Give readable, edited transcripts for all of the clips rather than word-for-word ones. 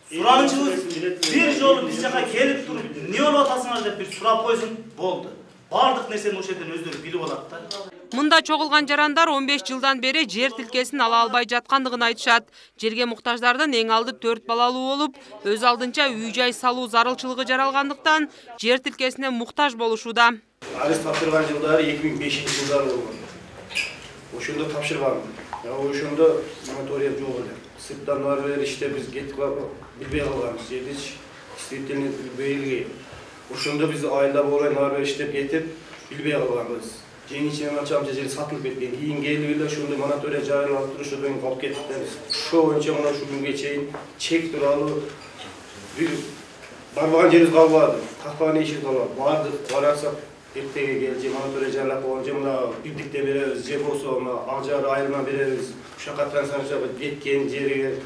Суранычыбыз bir жолу биз жака келип туруп, эмне болуп атасыңар деп bir сурап койсун, болду. Бардык нерсени ошол жерден өздөрү билип алат да. Мында чогулган жарандар 15 жылдан бери жер тилкесин ала албай жаткандыгын айтышат. Жерге муктаждардын эң алды 4 балалуу болуп, өз алдынча үй-жай салуу зарылчылыгы жаралгандыктан жер тилкесине муктаж болушууда. Арыз тапшырган жылдары 2005-жылдары болгон. Ошондо тапшырган. Ошондо мотория жок эле. Сырттан баары иште биз кетип билбей калганбыз. Жерди иштетилип билбей. Ошондо биз айылда болбой баары иштеп кетип билбей калганбыз. Жеңичинен ачамча жер сатылып кеткен. Кийин келип эле ошондо мотория жарыялап турушудан калып кеттик. Ошо боюнча мына ушул күнгө чейин чек тууралуу бир барбаган жерибиз калбады. Какпаган иши калбады. Бардык барасак эртеге келже мотория жаралап койгон же мына бирдикте беребиз, же болсо мына Акжар айылына беребиз. Ушака трансформация кеткен жерге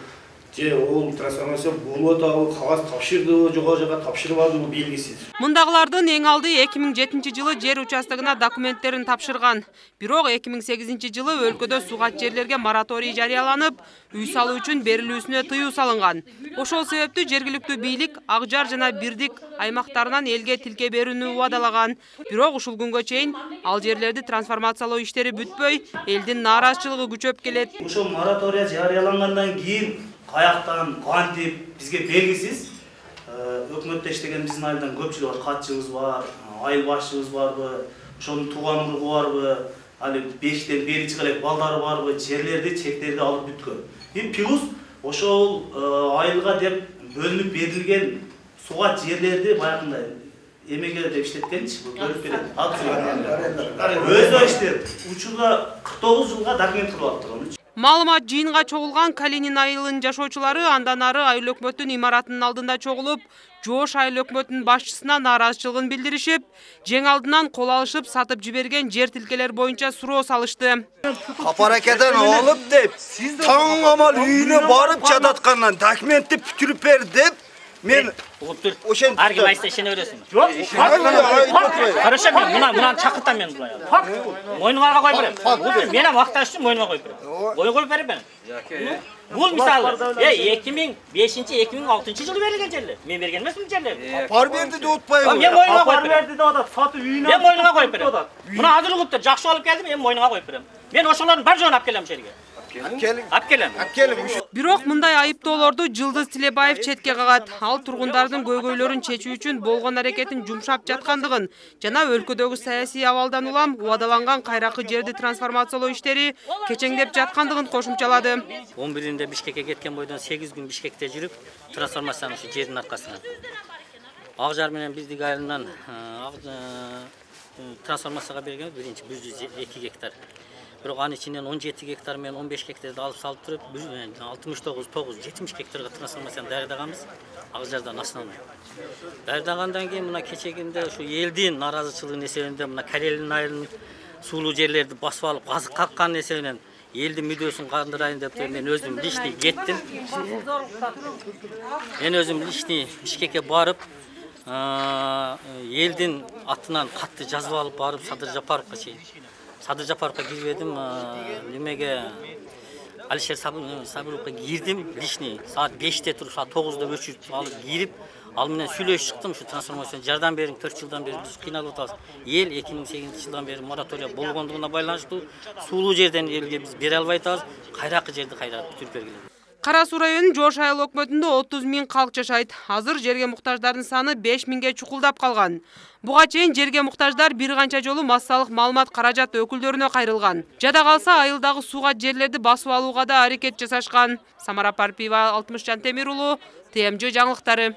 же ол трансформация болуп атабы, кагаз тапшырдыбы, жок жака тапшырбадыбы белгисиз. Мындагылардын эң алды 2007-жылы жер участогуна документтерин тапшырган. Бирок 2008 жылы өлкөдө сугат жерлерге мораторий жарыяланып, үй салуу үчүн берилүүсүнө тыюу салынган. Ошол себептүү жергиликтүү бийлик Акжар жана Бирдик аймактарынан элге тилке берүүнү убадалаган. Бирок ушул күнгө чейин ал жерлерди трансформациялоо иштери бүтпөй, элдин нааразычылыгы күчөп келет. Ошол моратория жарыялангандан кийин каяктан кантип бизге белгисиз. Өкмөттө иштеген биздин айылдан көпчүлүк бар, катчыбыз бар, айыл башчыбыз барбы, ошонун тууган ургу барбы, али 5тен бери чыга элек балдары барбы, жерлерди, чектерди алып бүткөн. Плюс ошол айылга деп бөлүнүп берилген сугат жерлерди баягындай эмеге деп иштеткенчи, бөлүп берет. Өзү иштеп, учурда 49 жылга документ кылып аптырган. Маалымат жыйынга чогулган Калинин айылынын жашоочулары андан ары айыл өкмөттүн имаратынын алдында чогулуп, Жоош айыл өкмөтүнүн башчысына нааразычылыгын билдиришип, жең алдынан кол алышып сатып жиберген жер тилкелер боюнча суроо салышты. Капаракадан алып деп, таң амал үйүнө барып жататкандан документти бүтүрүп бер деп, мен ошен аргим айтса ишене бересиң. Жок. Хорошо, мен мына чакыртам мен булай. Мойнуңа коюп берем. Мен ham акташ үчүн мойнуңа коюп берем. Коюп берем. Бул мисалы 2005-2006 жылы берилген жерлер. Мен берген эмесмин жерлерди. Пар берди деп атпайбы? Мен мойнуңа коюп берем. Берди деп атат, сатып үйүнө. Мен мойнуңа коюп берем. Мына азыр угуптар жакшы алып келдим, мен мойнуңа коюп берем. Мен ошолордун бар жоон алып келем жерге. Келим. Бирок мындай айыптоолорду Жылдыз Тилебаев четке кагат. Ал тургундардын көйгөйлөрүн чечүү үчүн болгон аракетин жумшап жаткандыгын жана өлкөдөгү саясий абалдан улам убадаланган кайракы жерди трансформациялоо иштери кечеңдеп жаткандыгын кошумчалады. 11-inde Бишкекке кеткен бойдон 8 күн Бишкекте жүрүп, трансформациянын ушу жердин аркасынан. Акжар менен Бирдик айылынан трансформацияга берген биринчи 102 гектар. Бирок анын ичинен 17 гектар менен 15 гектарды алып салып туруп, 69-70 гектарга трансформацияны даярдаганбыз. Акжардан основной. Даярдагандан кийин мына кечегинде ушу элдин нааразычылыгынын эсебинде мына Карелин айылынын суулуу жерлерди басып алып, казык каккан эсебинен элдин мүдөөсүн кандырайын деп мен өзүм личный кеттим. Мен өзүм личный Бишкекке барып, элдин атынан катты жазып алып барып Садыр Жапаровка кирбедим, немеге Алишер Сабыровка кирдим, личный саат 5-те туруп, саат 9-да өчүрүп алып кирип, ал менен сүйлөшүп чыктым, ушу трансформацияны жардам бериң, 4 жылдан бери биз кыйналып атабыз. Эл 2008 жылдан бери моратория болгондугуна байланыштуу суулуу жерден элге биз бере албай атабыз, кайракы жерди кайра бүтүрүп бергиле. Кара Суу районунун Жоош айыл өкмөтүндө 30 000 калк жашайт. Азыр жерге муктаждардын саны 5 000ге чукулдап калган. Буга чейин жерге муктаждар бир канча жолу массалык маалымат каражат өкүлдөрүнө кайрылган. Жада калса айылдагы сууга жерлерди басып алууга да аракет жасашкан. Самара Парпиева, Алтымышжан Темир уулу, ТМЖ жаңылыктары.